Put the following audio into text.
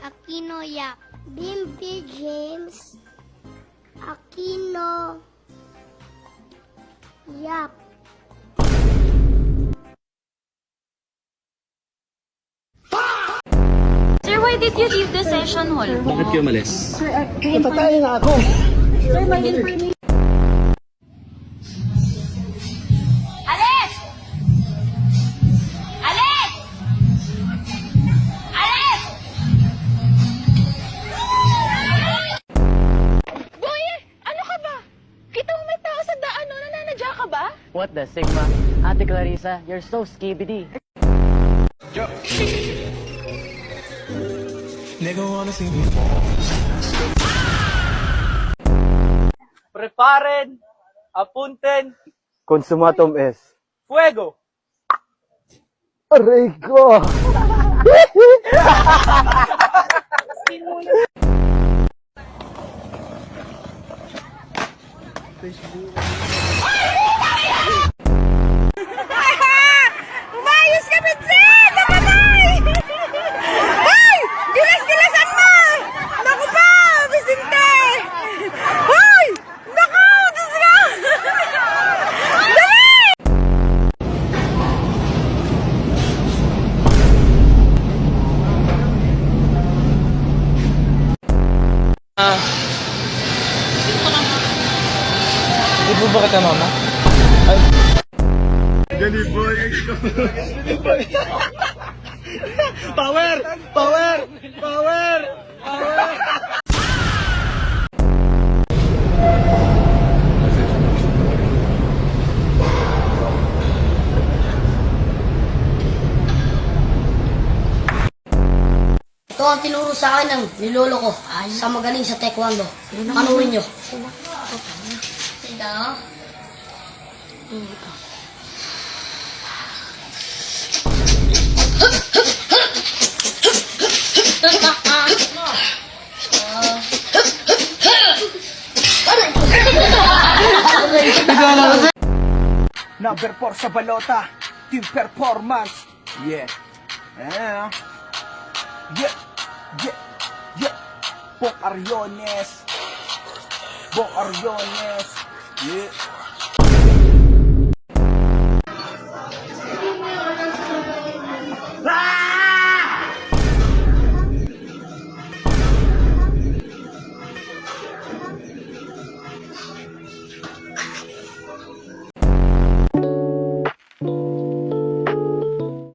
Aquino Yap. Bimby James Aquino Yap. Sir, why did you leave the session hall? Bakit kayo umalis? Patay na ako. Sir, mag-information. Alis! Alis! Alis! Boy, ano ka ba? Kita mo may tao sa daan, no? Nananadya ka ba? What the Sigma? Ate Clarissa, you're so skibidi. Nigga wanna see me fall. Preparen, apunten, Consumatum es. fuego! Aray ko! Umayos ka, Vincent! Namatay! Ay! Gilas-gilasan mo! Naku pa, Vicente! Ay! Naku! Diyos ka! Dali! Di po ba kita, mama? Power! Power! Power! Power! Ito ang tinuro sa akin ng nilolo ko sa magaling sa taekwondo. Panurin nyo. Tignan. Number 4 sa balota, team performance. Yeah. Yeah. Yeah. Yeah. Yeah. Bok Ariones. Bok Ariones. Yeah.